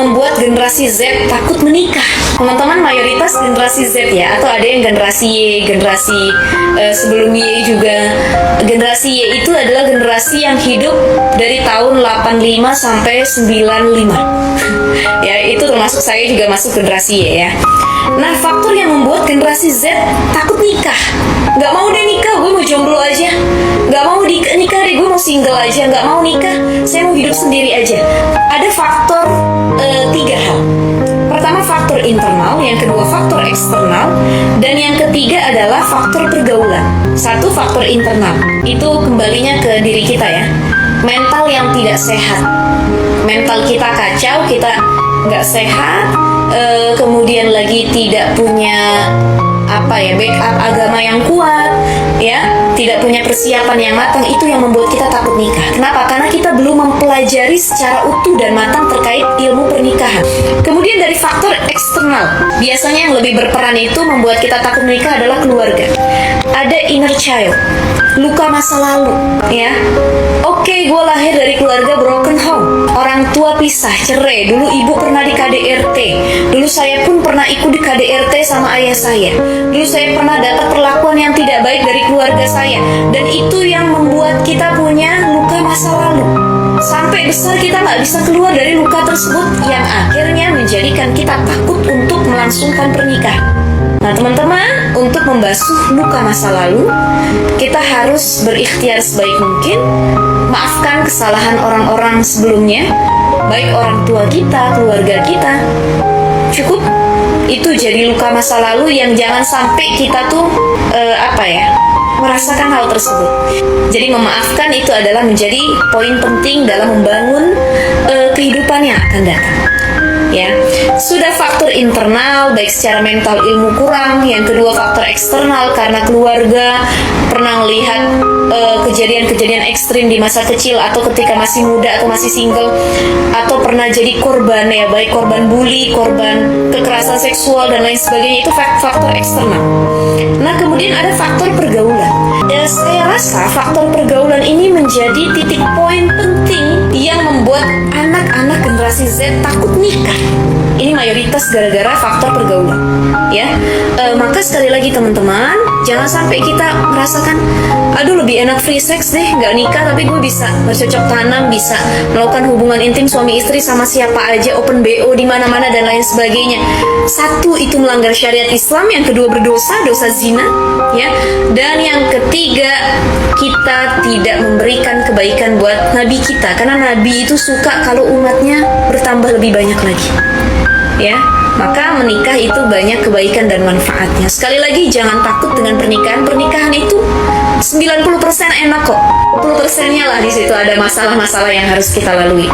membuat generasi Z takut menikah? Teman-teman, mayoritas generasi Z ya, atau ada yang generasi Y, generasi sebelum Y juga. Generasi Y itu adalah generasi yang hidup dari tahun 85 sampai 95. Ya, itu termasuk saya juga masuk generasi Y ya. Nah, faktor yang membuat generasi Z takut nikah. Gak mau deh nikah, gue mau jomblo aja. Gak mau nikah deh, gue mau single aja. Gak mau nikah, saya mau hidup sendiri aja. Ada faktor 3 hal. Pertama, faktor internal. Yang kedua, faktor eksternal. Dan yang ketiga adalah faktor pergaulan. Satu, faktor internal. Itu kembalinya ke diri kita ya. Mental yang tidak sehat. Mental kita kacau, kita nggak sehat, kemudian lagi tidak punya backup agama yang kuat, ya, tidak punya persiapan yang matang. Itu yang membuat kita takut nikah. Kenapa? Karena kita belum mempelajari secara utuh dan matang terkait ilmu pernikahan. Kemudian dari faktor eksternal, biasanya yang lebih berperan itu membuat kita takut menikah adalah keluarga. Ada inner child, luka masa lalu, ya. Oke, gue lahir dari keluarga broken home, orang tua pisah, cerai. Dulu ibu pernah di KDRT, dulu saya pun pernah ikut di KDRT sama ayah saya. Dulu saya pernah dapat perlakuan yang tidak baik dari keluarga saya, dan itu yang membuat kita punya luka masa lalu. Sampai besar kita nggak bisa keluar dari luka tersebut, yang akhirnya menjadikan kita takut untuk melangsungkan pernikahan. Nah teman-teman, untuk membasuh luka masa lalu, kita harus berikhtiar sebaik mungkin, maafkan kesalahan orang-orang sebelumnya, baik orang tua kita, keluarga kita. Cukup, itu jadi luka masa lalu yang jangan sampai kita tuh merasakan hal tersebut. Jadi memaafkan itu adalah menjadi poin penting dalam membangun kehidupan yang akan datang. Ya, sudah faktor internal baik secara mental, ilmu kurang. Yang kedua, faktor eksternal karena keluarga pernah melihat kejadian-kejadian ekstrim di masa kecil atau ketika masih muda atau masih single, atau pernah jadi korban ya, baik korban bully, korban kekerasan seksual dan lain sebagainya. Itu faktor eksternal. Nah, kemudian ada faktor pergaulan. Saya rasa faktor pergaulan ini menjadi titik poin penting yang membuat anak-anak generasi Z takut nikah. Ini mayoritas gara-gara faktor pergaulan, ya. Maka sekali lagi teman-teman, jangan sampai kita merasakan, aduh lebih enak free sex deh, nggak nikah tapi gue bisa bercocok tanam, bisa melakukan hubungan intim suami istri sama siapa aja, open BO di mana-mana dan lain sebagainya. Satu, itu melanggar syariat Islam. Yang kedua, dosa zina, ya. Dan yang ketiga, kita tidak memberikan kebaikan buat Nabi kita, karena Nabi itu suka kalau umatnya bertambah lebih banyak lagi, ya. Maka menikah itu banyak kebaikan dan manfaatnya. Sekali lagi, jangan takut dengan pernikahan. Pernikahan itu 90% enak kok, 10%-nya lah di situ ada masalah-masalah yang harus kita lalui.